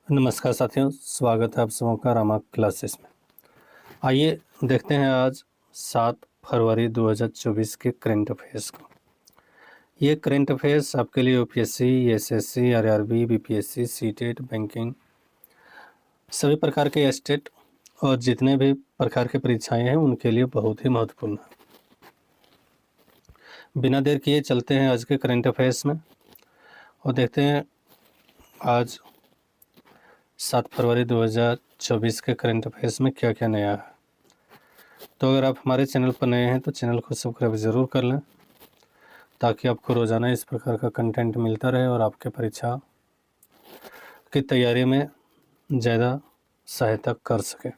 नमस्कार साथियों, स्वागत है आप सबों का रामा क्लासेस में। आइए देखते हैं आज 7 फरवरी 2024 के करंट अफेयर्स को। ये करंट अफेयर्स आपके लिए UPSC, SSC, RRB, BPSC, CTET, banking, सभी प्रकार के स्टेट और जितने भी प्रकार की परीक्षाएं हैं उनके लिए बहुत ही महत्वपूर्ण है। बिना देर किए चलते हैं आज के करंट अफेयर्स में और देखते हैं आज 7 फरवरी 2024 के करंट अफेयर्स में क्या क्या नया है। तो अगर आप हमारे चैनल पर नए हैं तो चैनल को सब्सक्राइब ज़रूर कर लें ताकि आपको रोज़ाना इस प्रकार का कंटेंट मिलता रहे और आपके परीक्षा की तैयारी में ज़्यादा सहायता कर सके।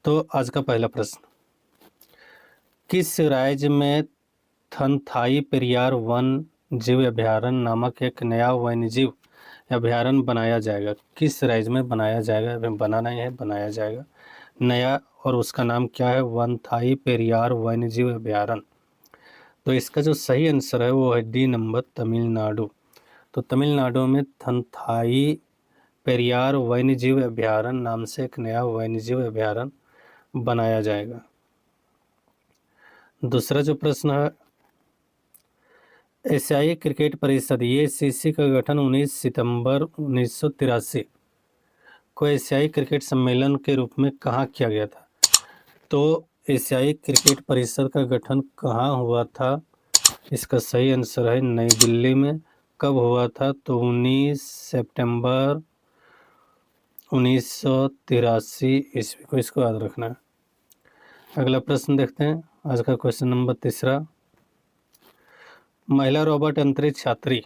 तो आज का पहला प्रश्न, किस राज्य में थनथाई पेरियार वन जीव अभयारण्य नामक एक नया वन्यजीव अभयारण्य बनाया जाएगा? किस राज्य में बनाया जाएगा? बना नहीं है, बनाया जाएगा नया, और उसका नाम क्या है? वनथाई पेरियार वन्यजीव अभयारण्य। तो इसका जो सही आंसर है वो है डी नंबर, तमिलनाडु। तो तमिलनाडु में थनथाई पेरियार वन्यजीव अभयारण्य नाम से एक नया वन्यजीव अभयारण्य बनाया जाएगा। दूसरा जो प्रश्न है, एशियाई क्रिकेट परिषद एसीसी का गठन 19 सितंबर 1983 को एशियाई क्रिकेट सम्मेलन के रूप में कहाँ किया गया था? तो एशियाई क्रिकेट परिषद का गठन कहाँ हुआ था? इसका सही आंसर है नई दिल्ली में। कब हुआ था? तो 19 सितंबर 1983 ईस्वी को, इसको याद रखना है। अगला प्रश्न देखते हैं, आज का क्वेश्चन नंबर तीसरा, महिला रोबोट अंतरिक्ष यात्री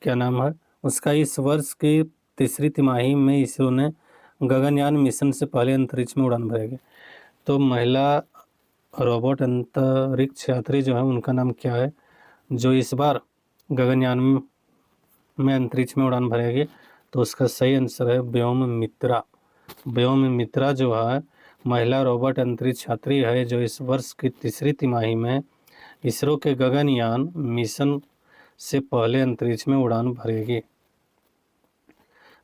क्या नाम है उसका? इस वर्ष की तीसरी तिमाही में इसरो ने गगनयान मिशन से पहले अंतरिक्ष में उड़ान भरेगी। तो महिला रोबोट अंतरिक्ष यात्री जो है उनका नाम क्या है जो इस बार गगनयान में अंतरिक्ष में उड़ान भरेगी? तो उसका सही आंसर है व्योम मित्रा। व्योम मित्रा जो है महिला रोबोट अंतरिक्ष यात्री है जो इस वर्ष की तीसरी तिमाही में इसरो के गगनयान मिशन से पहले अंतरिक्ष में उड़ान भरेगी।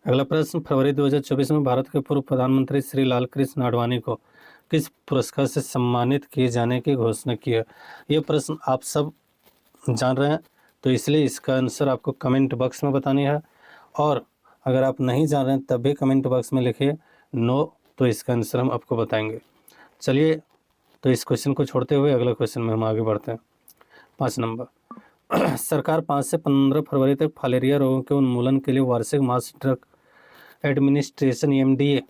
अगला प्रश्न, फरवरी 2024 में भारत के पूर्व प्रधानमंत्री श्री लाल कृष्ण आडवाणी को किस पुरस्कार से सम्मानित किए जाने की घोषणा की है? ये प्रश्न आप सब जान रहे हैं, तो इसलिए इसका आंसर आपको कमेंट बॉक्स में बतानी है, और अगर आप नहीं जान रहे हैं तब भी कमेंट बॉक्स में लिखिए नो, तो इसका आंसर हम आपको बताएंगे। चलिए, तो इस क्वेश्चन को छोड़ते हुए अगला क्वेश्चन में हम आगे बढ़ते हैं। 5 नंबर, सरकार 5 से 15 फरवरी तक फाइलेरिया रोगों के उन्मूलन के लिए वार्षिक मास ड्रग एडमिनिस्ट्रेशन एमडीए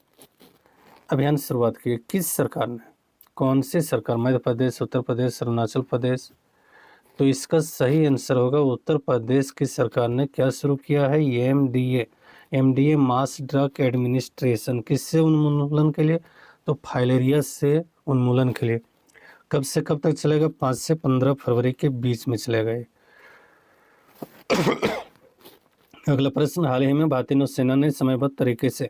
अभियान की शुरुआत की। किस सरकार ने? कौन सी सरकार? मध्य प्रदेश, उत्तर प्रदेश, अरुणाचल प्रदेश? तो इसका सही आंसर होगा उत्तर प्रदेश की सरकार ने क्या शुरू किया है? MDA mass drug administration. किससे उन्मूलन के लिए? तो फाइलेरिया से उन्मूलन के लिए। कब से कब तक चलेगा? 5 से 15 फरवरी के बीच में चलेगा ये। अगला प्रश्न, हाल ही में भारतीय नौसेना ने समयबद्ध तरीके से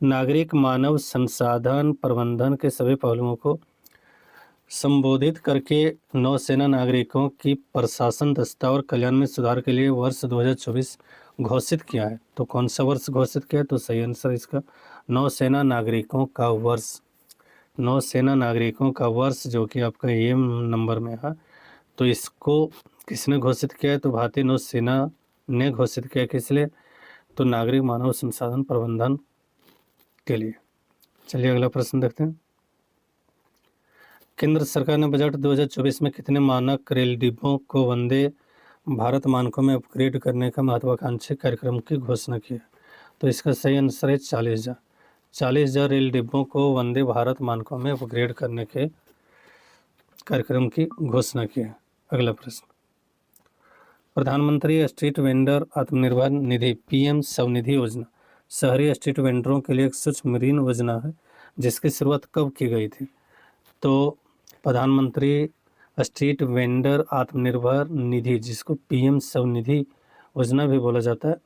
नागरिक मानव संसाधन प्रबंधन के सभी पहलुओं को संबोधित करके नौसेना नागरिकों की प्रशासन दक्षता और कल्याण में सुधार के लिए वर्ष 2024 घोषित किया है। तो कौन सा वर्ष घोषित किया है? तो सही आंसर इसका नौसेना नागरिकों का वर्ष। नौसेना नागरिकों का वर्ष जो कि आपका ये नंबर में है, तो इसको किसने घोषित किया है? तो भारतीय नौसेना ने घोषित किया। किस लिए? तो नागरिक मानव संसाधन प्रबंधन के लिए। चलिए अगला प्रश्न देखते हैं, केंद्र सरकार ने बजट 2024 में कितने मानक रेल डिब्बों को वंदे भारत मानकों में अपग्रेड करने का महत्वाकांक्षी कार्यक्रम की घोषणा की है? तो इसका सही आंसर है 40,000। 40,000 रेल डिब्बों को वंदे भारत मानकों में अपग्रेड करने के कार्यक्रम की घोषणा की है। अगला प्रश्न, प्रधानमंत्री street vendor Atmanirbhar Nidhi PM Svanidhi योजना शहरी स्ट्रीट वेंडरों के लिए एक सूक्ष्म ऋण योजना है जिसकी शुरुआत कब की गई थी? तो प्रधानमंत्री स्ट्रीट वेंडर आत्मनिर्भर निधि, जिसको पीएम स्वनिधि योजना भी बोला जाता है,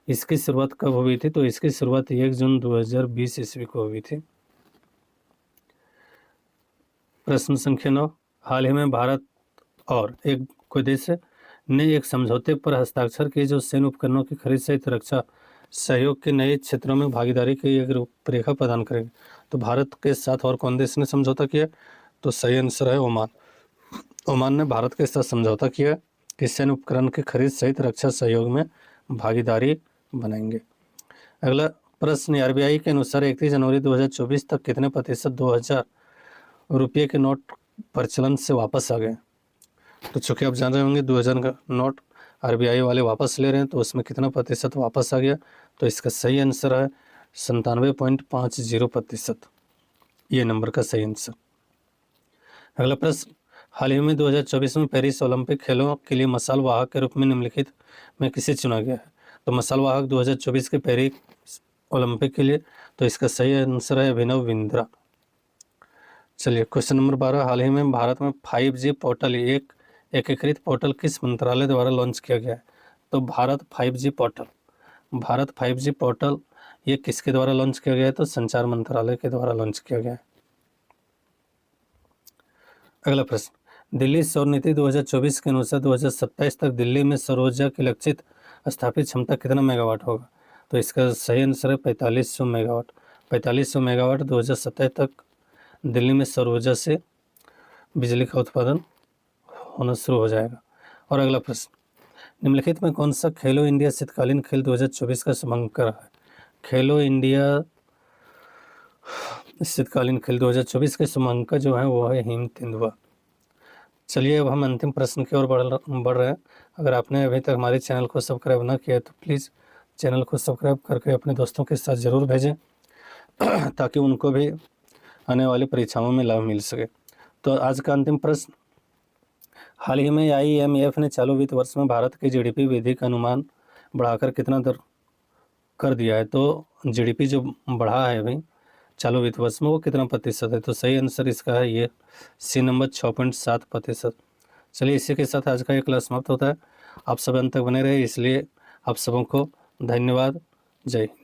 इसकी शुरुआत कब हुई थी? तो इसकी शुरुआत 1 जून 2020 ईस्वी को हुई थी। प्रश्न संख्या 9, हाल ही में भारत और एक कोई देश ने एक समझौते पर हस्ताक्षर किए जो सैन्य उपकरणों की खरीद सहित रक्षा सहयोग के नए क्षेत्रों में भागीदारी की एक रूपरेखा प्रदान करेगी। तो भारत के साथ और कौन देश ने समझौता किया? तो सही आंसर है ओमान। ओमान ने भारत के साथ समझौता किया कि सैन्य उपकरण की खरीद सहित रक्षा सहयोग में भागीदारी बनाएंगे। अगला प्रश्न, आरबीआई के अनुसार 31 जनवरी 2024 तक कितने प्रतिशत 2000 रुपये के नोट प्रचलन से वापस आ गए? तो चूंकि आप जान रहे होंगे 2000 का नोट आरबीआई वाले वापस ले रहे हैं, तो उसमें कितना प्रतिशत वापस आ गया? तो इसका सही आंसर है 97.50%। ये नंबर का सही आंसर। अगला प्रश्न, हाल ही में 2024 में पेरिस ओलंपिक खेलों के लिए मसाल वाहक के रूप में निम्नलिखित में किसे चुना गया है? तो मसाल वाहक 2024 के पेरिस ओलंपिक के लिए, तो इसका सही आंसर है अभिनव बिंद्रा। चलिए क्वेश्चन नंबर 12, हाल ही में भारत में 5G पोर्टल एक एकीकृत पोर्टल किस मंत्रालय द्वारा लॉन्च किया गया है? तो भारत 5G पोर्टल ये किसके द्वारा लॉन्च किया गया है? तो संचार मंत्रालय के द्वारा लॉन्च किया गया है। अगला प्रश्न, दिल्ली सौर नीति 2024 के अनुसार 2027 तक दिल्ली में सौर ऊर्जा की लक्षित स्थापित क्षमता कितना मेगावाट होगा? तो इसका सही आंसर है 4500 मेगावाट। 4500 मेगावाट 2027 तक दिल्ली में सौर ऊर्जा से बिजली का उत्पादन होना शुरू हो जाएगा। और अगला प्रश्न, निम्नलिखित में कौन सा खेलो इंडिया शीतकालीन खेल 2024 का शुभारंभ कर रहा है? खेलो इंडिया शीतकालीन खेल 2024 के शुभारंभ जो है वो है हिम तेंदुआ। चलिए अब हम अंतिम प्रश्न की ओर बढ़ रहे हैं। अगर आपने अभी तक हमारे चैनल को सब्सक्राइब ना किया तो प्लीज़ चैनल को सब्सक्राइब करके अपने दोस्तों के साथ ज़रूर भेजें ताकि उनको भी आने वाली परीक्षाओं में लाभ मिल सके। तो आज का अंतिम प्रश्न, हाल ही में IMF ने चालू वित्त वर्ष में भारत की GDP वृद्धि का अनुमान बढ़ाकर कितना दर कर दिया है? तो GDP जो बढ़ा है अभी चालू वित्त वर्ष में वो कितना प्रतिशत है? तो सही आंसर इसका है ये सी नंबर 6.7%। चलिए इसी के साथ आज का ये क्लास समाप्त होता है। आप सब अंत तक बने रहे, इसलिए आप सबों को धन्यवाद। जय हिंद।